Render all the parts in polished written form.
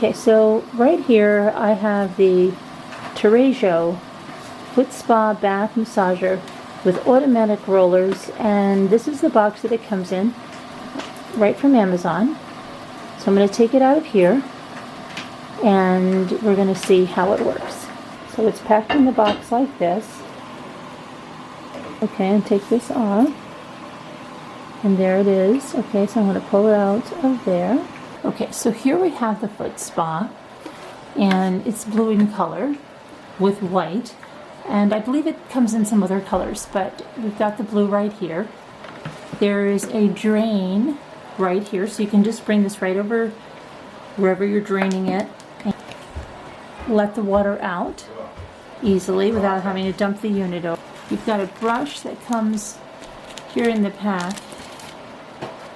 Okay, so right here I have the Turejo Foot Spa Bath Massager with automatic rollers, and this is the box that it comes in, right from Amazon. So I'm going to take it out of here, and we're going to see how it works. So it's packed in the box like this. Okay, and take this off. And there it is. Okay, so I'm going to pull it out of there. Okay, so here we have the foot spa, and it's blue in color with white. And I believe it comes in some other colors, but we've got the blue right here. There is a drain right here, so you can just bring this right over wherever you're draining it and let the water out easily without having to dump the unit over. You've got a brush that comes here in the pack,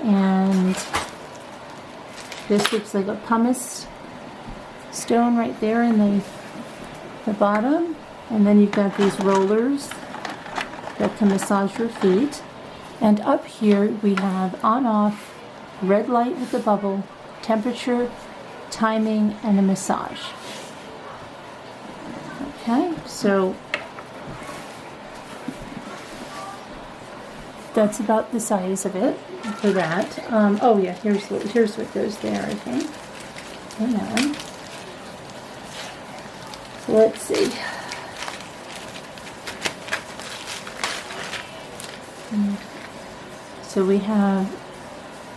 and this looks like a pumice stone right there in the bottom. And then you've got these rollers that can massage your feet. And up here we have on-off, red light with the bubble, temperature, timing, and a massage. Okay, so that's about the size of it for that. Oh yeah, here's what goes there, I think. Hang on. So let's see. So we have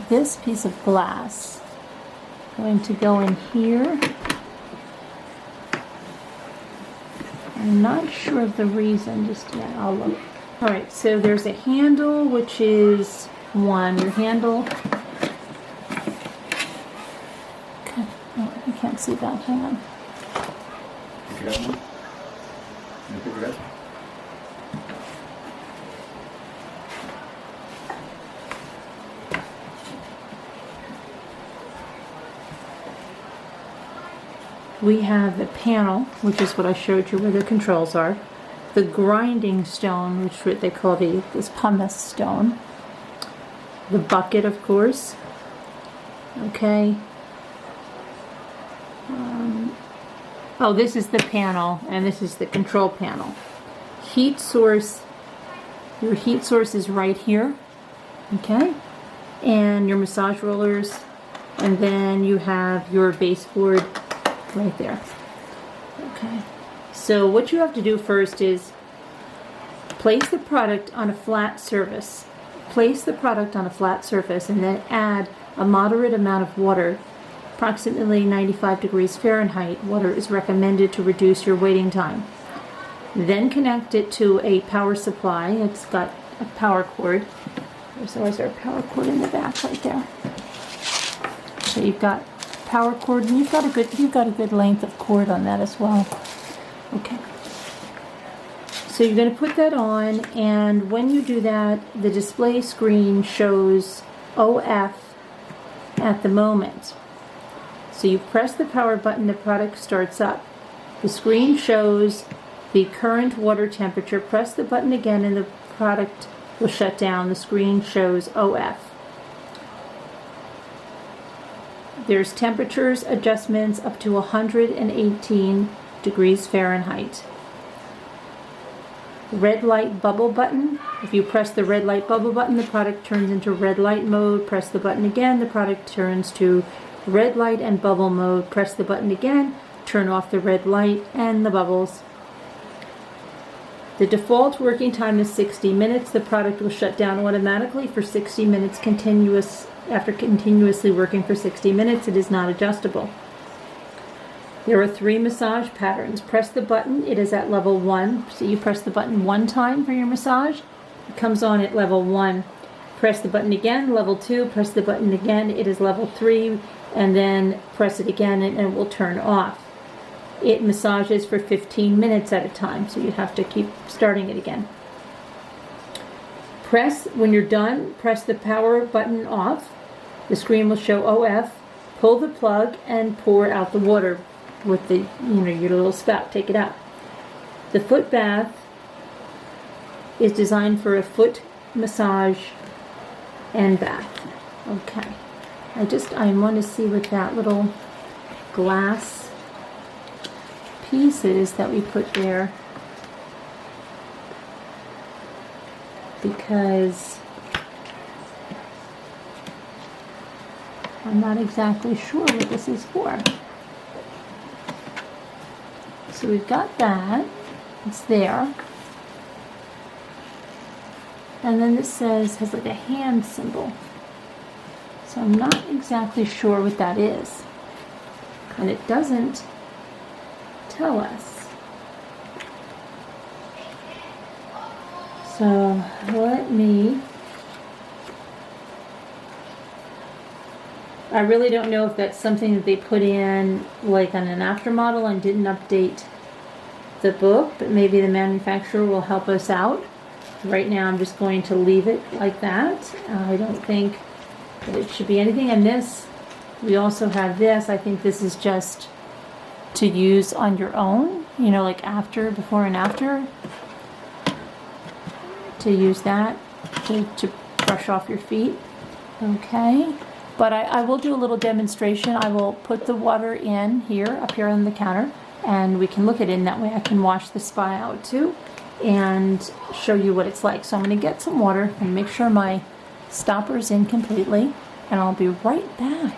this piece of glass going to go in here. I'm not sure of the reason just yet. I'll look. Alright, so there's a handle, which is one. Your handle. Okay. Oh, I can't see that. Hang on. You got one? You pick it up? We have the panel, which is what I showed you where the controls are. The grinding stone, which they call this pumice stone. The bucket, of course. Okay. Oh, this is the panel, and this is the control panel. Heat source. Your heat source is right here. Okay. And your massage rollers. And then you have your baseboard right there. Okay. So what you have to do first is place the product on a flat surface. Place the product on a flat surface and then add a moderate amount of water. Approximately 95 degrees Fahrenheit. Water is recommended to reduce your waiting time. Then connect it to a power supply. It's got a power cord. There's always our power cord in the back right there. So you've got power cord, and you've got a good length of cord on that as well. Okay. So you're going to put that on, and when you do that, the display screen shows OF at the moment. So you press the power button, the product starts up. The screen shows the current water temperature. Press the button again and the product will shut down. The screen shows OF. There's temperatures adjustments up to 118 degrees Fahrenheit. Red light bubble button. If you press the red light bubble button, the product turns into red light mode. Press the button again, the product turns to red light and bubble mode. Press the button again, turn off the red light and the bubbles. The default working time is 60 minutes. The product will shut down automatically for 60 minutes continuous. After continuously working for 60 minutes, it is not adjustable. There are 3 massage patterns. Press the button, it is at level 1. So you press the button 1 time for your massage, it comes on at level 1. Press the button again, level 2. Press the button again, it is level 3. And then press it again and it will turn off. It massages for 15 minutes at a time, so you have to keep starting it again. When you're done, press the power button off. The screen will show OF. Pull the plug and pour out the water with the, your little spout. Take it out. The foot bath is designed for a foot massage and bath. Okay. I want to see what that little glass pieces that we put there because I'm not exactly sure what this is for. So we've got that, it's there. And then this has like a hand symbol. So I'm not exactly sure what that is. And it doesn't tell us. So I really don't know if that's something that they put in like on an after model and didn't update the book, but maybe the manufacturer will help us out. Right now I'm just going to leave it like that. I don't think that it should be anything. And this, we also have this. I think this is just to use on your own, you know, like after, before and after. To use that to brush off your feet. Okay. But I will do a little demonstration. I will put the water in here, up here on the counter, and we can look at it, and that way I can wash the spa out too and show you what it's like. So I'm going to get some water and make sure my stopper's in completely, and I'll be right back.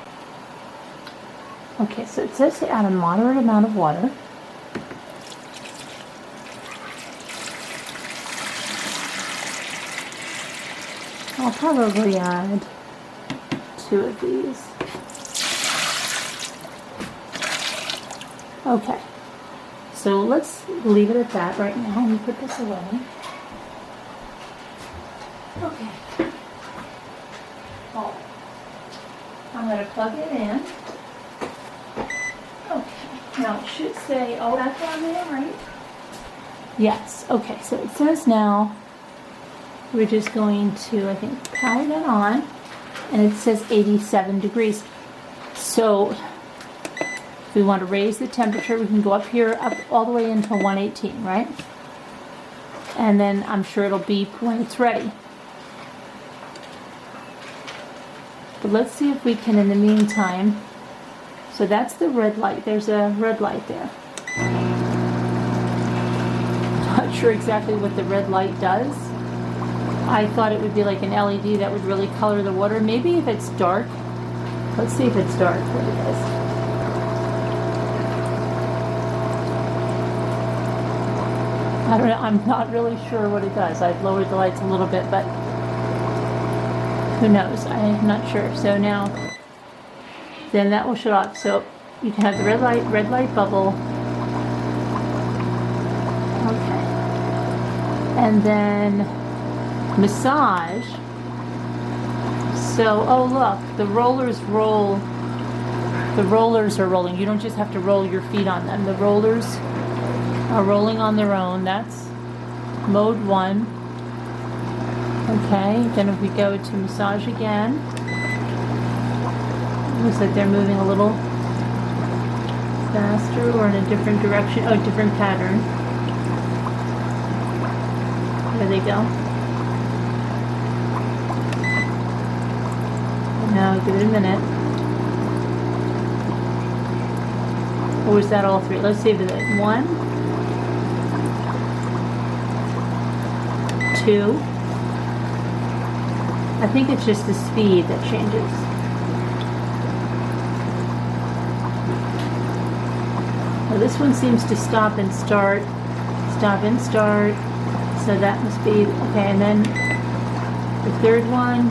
Okay, so it says to add a moderate amount of water. I'll probably add 2 of these. Okay, so let's leave it at that right now. Let me put this away. Okay. Oh, I'm going to plug it in. Okay, now it should say, oh, that's on there, right? Yes, okay, so it says now we're just going to, I think, power that on. And it says 87 degrees. So if we want to raise the temperature, we can go up here, up all the way into 118, right? And then I'm sure it'll beep when it's ready. But let's see if we can, in the meantime, so that's the red light. There's a red light there. Not sure exactly what the red light does. I thought it would be like an LED that would really color the water. Maybe if it's dark. Let's see if it's dark, what it does. I don't know, I'm not really sure what it does. I've lowered the lights a little bit, but who knows? I'm not sure. So now, then that will shut off. So you can have the red light bubble. Okay. And then massage. So, oh look, the rollers roll. The rollers are rolling. You don't just have to roll your feet on them. The rollers are rolling on their own. That's mode 1. Okay, then if we go to massage again, looks like they're moving a little faster or in a different direction. Oh, different pattern. There they go. Now give it a minute. Or was that all 3? Let's see if it's 1, 2. I think it's just the speed that changes. Well, this one seems to stop and start. Stop and start. So that must be okay. And then the third one.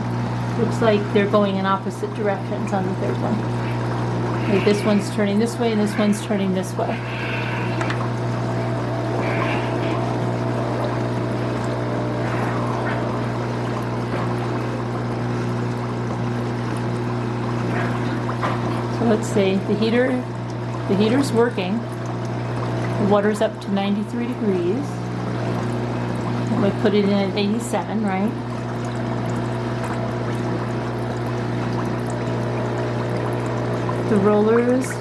Looks like they're going in opposite directions on the third one. Like this one's turning this way and this one's turning this way. So let's see, the heater's working. The water's up to 93 degrees. And we put it in at 87, right? The rollers, I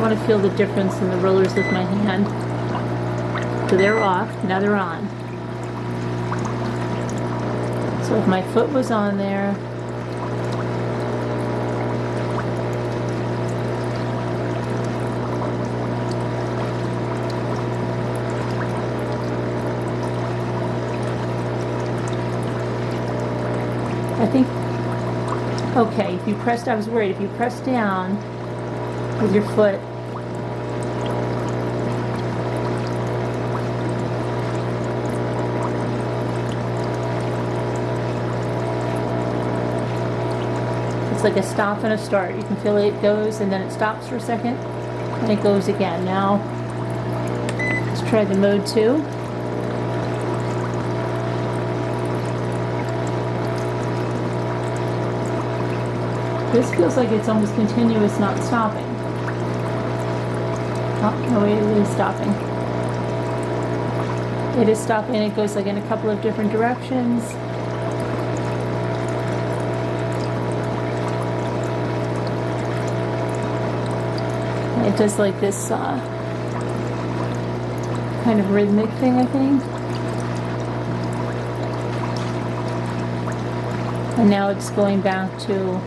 want to feel the difference in the rollers with my hand. So they're off, now they're on. So if my foot was on there, Okay, if you pressed, I was worried, if you press down with your foot, it's like a stop and a start. You can feel it goes and then it stops for a second and it goes again. Now, let's try the mode 2. This feels like it's almost continuous, not stopping. Oh, no, it is stopping. It is stopping. It goes like in a couple of different directions. It does like this kind of rhythmic thing, I think. And now it's going back to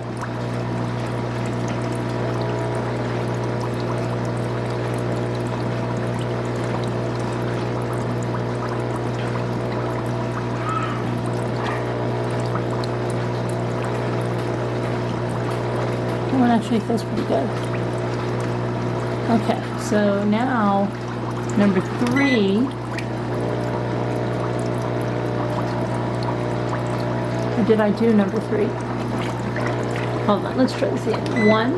that one actually feels pretty good. Okay, so now number 3. Or did I do number 3? Hold on, let's try this again. 1.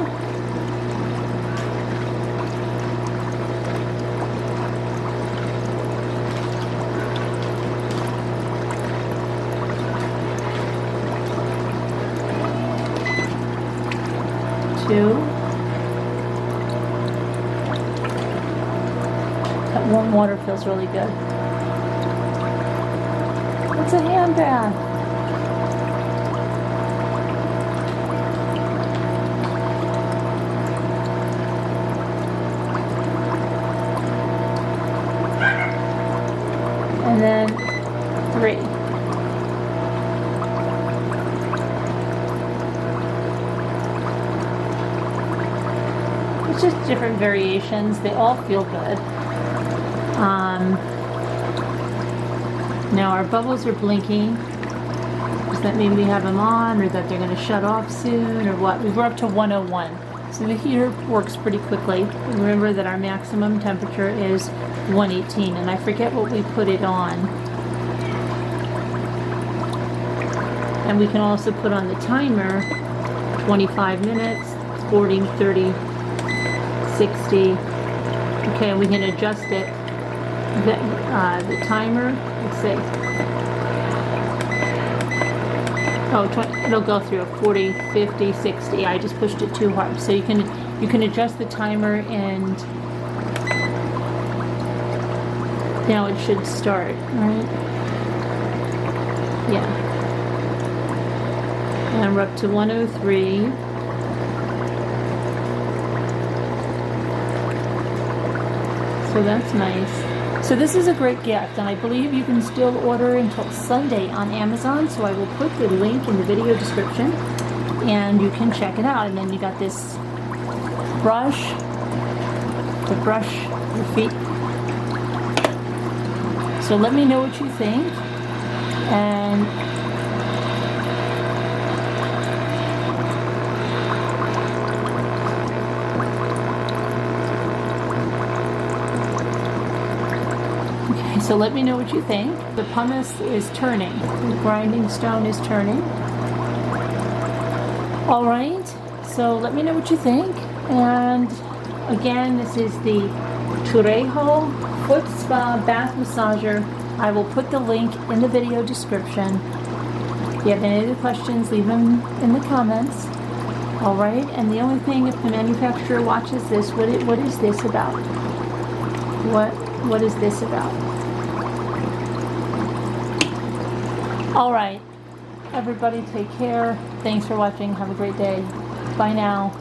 2. That warm water feels really good. It's a hand bath. And then 3. It's just different variations. They all feel good. Now our bubbles are blinking. Does that mean we have them on, or that they're going to shut off soon, or what? We're up to 101. So the heater works pretty quickly. Remember that our maximum temperature is 118, and I forget what we put it on. And we can also put on the timer 25 minutes, 40, 30, 60. Okay, we can adjust it. The timer, let's see. Oh, it'll go through 40, 50, 60. I just pushed it too hard. So you can adjust the timer, and now it should start, right? Yeah. And we're up to 103. So that's nice. So this is a great gift, and I believe you can still order until Sunday on Amazon, so I will put the link in the video description and you can check it out. And then you got this brush to brush your feet. So let me know what you think, and so let me know what you think. The pumice is turning. The grinding stone is turning. All right, so let me know what you think. And again, this is the Turejo Foot Spa Bath Massager. I will put the link in the video description. If you have any other questions, leave them in the comments. All right, and the only thing, if the manufacturer watches this, what is this about? What is this about? All right, everybody take care. Thanks for watching. Have a great day. Bye now.